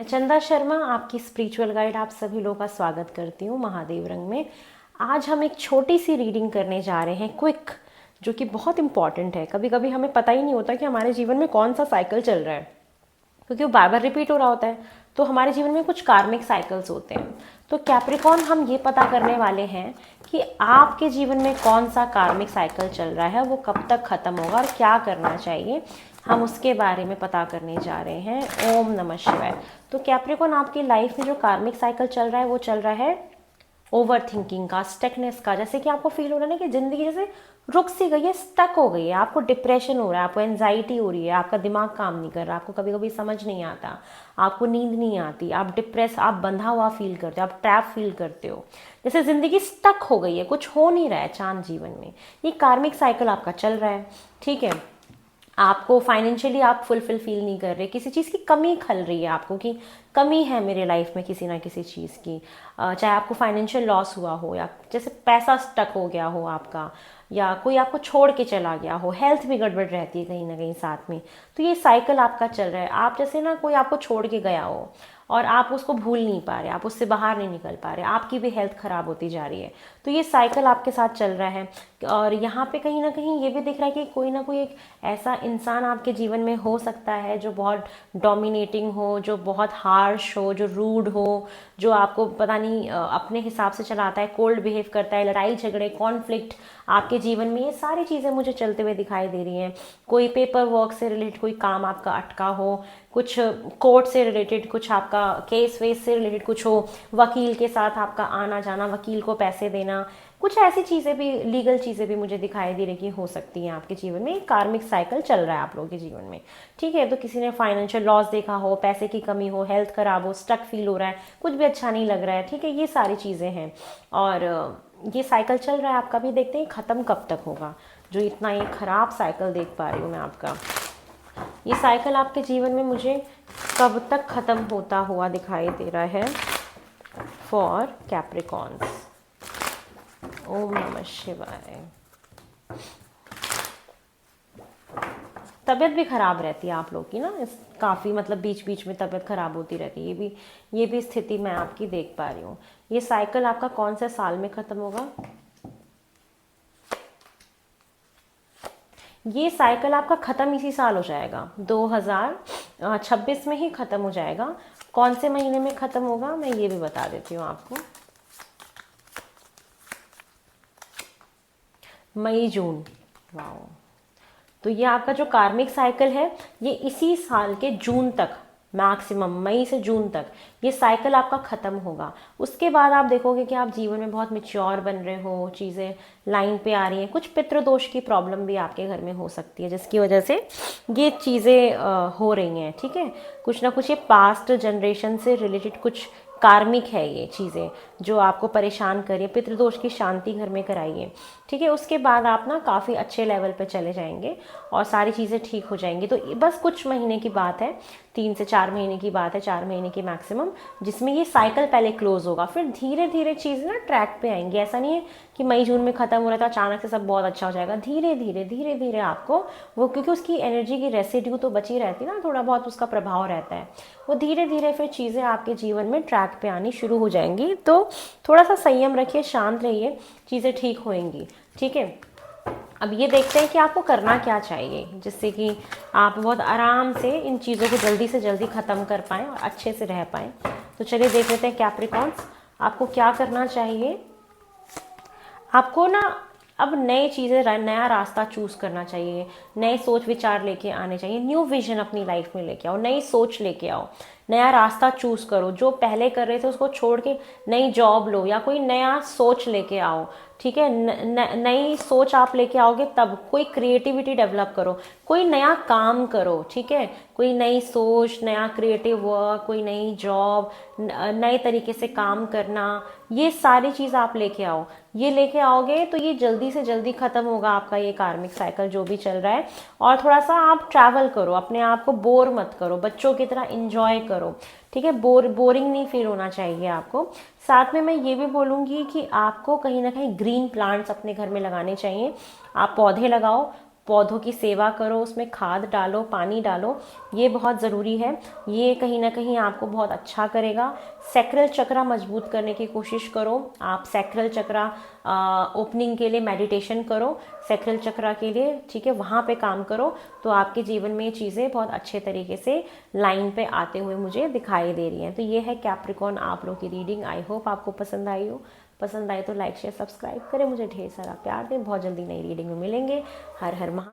मैं चंदा शर्मा आपकी स्पिरिचुअल गाइड आप सभी लोगों का स्वागत करती हूँ महादेव रंग में। आज हम एक छोटी सी रीडिंग करने जा रहे हैं, क्विक, जो कि बहुत इंपॉर्टेंट है। कभी कभी हमें पता ही नहीं होता कि हमारे जीवन में कौन सा साइकिल चल रहा है, क्योंकि वो बार बार रिपीट हो रहा होता है। तो हमारे जीवन में कुछ कार्मिक साइकिल्स होते हैं। तो कैप्रिकॉन, हम ये पता करने वाले हैं कि आपके जीवन में कौन सा कार्मिक साइकिल चल रहा है, वो कब तक ख़त्म होगा और क्या करना चाहिए, हम उसके बारे में पता करने जा रहे हैं। ओम नमः शिवाय। तो कैप्रिकॉन, आपकी लाइफ में जो कार्मिक साइकिल चल रहा है वो चल रहा है ओवर थिंकिंग का, स्टकनेस का। जैसे कि आपको फील हो रहा है ना कि ज़िंदगी जैसे रुक सी गई है, स्टक हो गई है, आपको डिप्रेशन हो रहा है, आपको एनजाइटी हो रही है, आपका दिमाग काम नहीं कर रहा, आपको कभी कभी समझ नहीं आता, आपको नींद नहीं आती, आप डिप्रेस, आप बंधा हुआ फील करते हो, आप ट्रैप फील करते हो, जैसे ज़िंदगी स्टक हो गई है, कुछ हो नहीं रहा है चांद जीवन में। ये कार्मिक साइकिल आपका चल रहा है, ठीक है। आपको फाइनेंशियली आप फुलफिल फील नहीं कर रहे, किसी चीज़ की कमी खल रही है आपको कि कमी है मेरे लाइफ में किसी ना किसी चीज़ की। चाहे आपको फाइनेंशियल लॉस हुआ हो, या जैसे पैसा स्टक हो गया हो आपका, या कोई आपको छोड़ के चला गया हो, हेल्थ भी गड़बड़ रहती है कहीं ना कहीं साथ में। तो ये साइकिल आपका चल रहा है। आप जैसे ना कोई आपको छोड़ के गया हो और आप उसको भूल नहीं पा रहे, आप उससे बाहर नहीं निकल पा रहे, आपकी भी हेल्थ ख़राब होती जा रही है। तो ये साइकिल आपके साथ चल रहा है। और यहाँ पे कहीं ना कहीं ये भी दिख रहा है कि कोई ना कोई एक ऐसा इंसान आपके जीवन में हो सकता है जो बहुत डोमिनेटिंग हो, जो बहुत हार्श हो, जो रूड हो, जो आपको पता नहीं अपने हिसाब से चलाता है, कोल्ड बिहेव करता है, लड़ाई झगड़े, कॉन्फ्लिक्ट आपके जीवन में, ये सारी चीज़ें मुझे चलते हुए दिखाई दे रही हैं। कोई पेपर वर्क से रिलेटेड कोई काम आपका अटका हो, कुछ कोर्ट से रिलेटेड, कुछ आपका केस वेस से रिलेटेड कुछ हो, वकील के साथ आपका आना जाना, वकील को पैसे देना, कुछ ऐसी चीज़ें भी, लीगल चीज़ें भी मुझे दिखाई दे रही कि हो सकती हैं आपके जीवन में। कार्मिक साइकिल चल रहा है आप लोगों के जीवन में, ठीक है। तो किसी ने फाइनेंशियल लॉस देखा हो, पैसे की कमी हो, हेल्थ खराब हो, स्टक फील हो रहा है, कुछ भी अच्छा नहीं लग रहा है, ठीक है, ये सारी चीज़ें हैं। और ये साइकिल चल रहा है आपका भी। देखते हैं ख़त्म कब तक होगा, जो इतना ये खराब साइकिल देख पा रही हूँ मैं आपका। ये साइकिल आपके जीवन में मुझे कब तक ख़त्म होता हुआ दिखाई दे रहा है फॉर कैप्रिकॉन्स। ओम नमः शिवाय। तबीयत भी ख़राब रहती है आप लोग की ना, इस काफ़ी मतलब बीच बीच में तबीयत ख़राब होती रहती है। ये भी स्थिति मैं आपकी देख पा रही हूँ। ये साइकिल आपका कौन से साल में ख़त्म होगा? ये साइकिल आपका ख़त्म इसी साल हो जाएगा, 2026 में ही ख़त्म हो जाएगा। कौन से महीने में ख़त्म होगा मैं ये भी बता देती हूँ आपको। मई जून। वाह। तो ये आपका जो कार्मिक साइकिल है, ये इसी साल के जून तक, मैक्सिमम मई से जून तक ये साइकिल आपका ख़त्म होगा। उसके बाद आप देखोगे कि आप जीवन में बहुत मेच्योर बन रहे हो, चीज़ें लाइन पे आ रही हैं। कुछ पितृदोष की प्रॉब्लम भी आपके घर में हो सकती है, जिसकी वजह से ये चीज़ें हो रही हैं, ठीक है। कुछ ना कुछ ये पास्ट जनरेशन से रिलेटेड कुछ कार्मिक है ये चीज़ें जो आपको परेशान करिए। पितृदोष की शांति घर में कराइए, ठीक है। उसके बाद आप ना काफ़ी अच्छे लेवल पे चले जाएंगे और सारी चीज़ें ठीक हो जाएंगी। तो बस कुछ महीने की बात है, 3 से 4 महीने की बात है, 4 महीने की मैक्सिमम, जिसमें ये साइकिल पहले क्लोज होगा। फिर धीरे धीरे चीज़ें ना ट्रैक पे आएंगी। ऐसा नहीं है कि मई जून में ख़त्म हो रहा था अचानक से सब बहुत अच्छा हो जाएगा। धीरे धीरे धीरे धीरे आपको वो, क्योंकि उसकी एनर्जी की रेसिड्यू तो बची रहती है ना, थोड़ा बहुत उसका प्रभाव रहता है, वो धीरे धीरे फिर चीज़ें आपके जीवन में ट्रैक पे आनी शुरू हो जाएंगी। तो थोड़ा सा संयम रखिए, शांत रहिए, चीज़ें ठीक होएंगी, ठीक है। अब ये देखते हैं कि आपको करना क्या चाहिए, जिससे कि आप बहुत आराम से इन चीज़ों को जल्दी से जल्दी ख़त्म कर पाएँ और अच्छे से रह पाएँ। तो चलिए देख लेते हैं कैप्रिकॉन्स, आपको क्या करना चाहिए। आपको ना अब नई चीज़ें, नया रास्ता चूज़ करना चाहिए, नए सोच विचार लेके आने चाहिए, न्यू विजन अपनी लाइफ में लेके आओ, नई सोच लेके आओ, नया रास्ता चूज़ करो। जो पहले कर रहे थे उसको छोड़ के नई जॉब लो, या कोई नया सोच लेके आओ, ठीक है। नई सोच आप लेके आओगे तब कोई क्रिएटिविटी डेवलप करो, कोई नया काम करो, ठीक है। कोई नई सोच, नया क्रिएटिव वर्क, कोई नई जॉब, नए तरीके से काम करना, ये सारी चीज़ आप लेके आओ। ये लेके आओगे तो ये जल्दी से जल्दी ख़त्म होगा आपका ये कार्मिक साइकिल जो भी चल रहा है। और थोड़ा सा आप ट्रैवल करो, अपने आप को बोर मत करो, बच्चों की तरह इंजॉय करो, ठीक है। बोरिंग नहीं फील होना चाहिए आपको। साथ में मैं ये भी बोलूँगी कि आपको कहीं ना कहीं ग्रीन प्लांट्स अपने घर में लगाने चाहिए। आप पौधे लगाओ, पौधों की सेवा करो, उसमें खाद डालो, पानी डालो, ये बहुत ज़रूरी है। ये कहीं ना कहीं आपको बहुत अच्छा करेगा। सैक्रल चक्रा मजबूत करने की कोशिश करो। आप सैक्रल चक्रा ओपनिंग के लिए मेडिटेशन करो, सैक्रल चक्रा के लिए, ठीक है, वहाँ पे काम करो, तो आपके जीवन में ये चीज़ें बहुत अच्छे तरीके से लाइन पे आते हुए मुझे दिखाई दे रही हैं। तो ये है कैप्रिकॉर्न आप लोग की रीडिंग। आई होप आपको पसंद आई हो। पसंद आए तो लाइक शेयर सब्सक्राइब करें, मुझे ढेर सारा प्यार दें। बहुत जल्दी नई रीडिंग में मिलेंगे। हर हर महा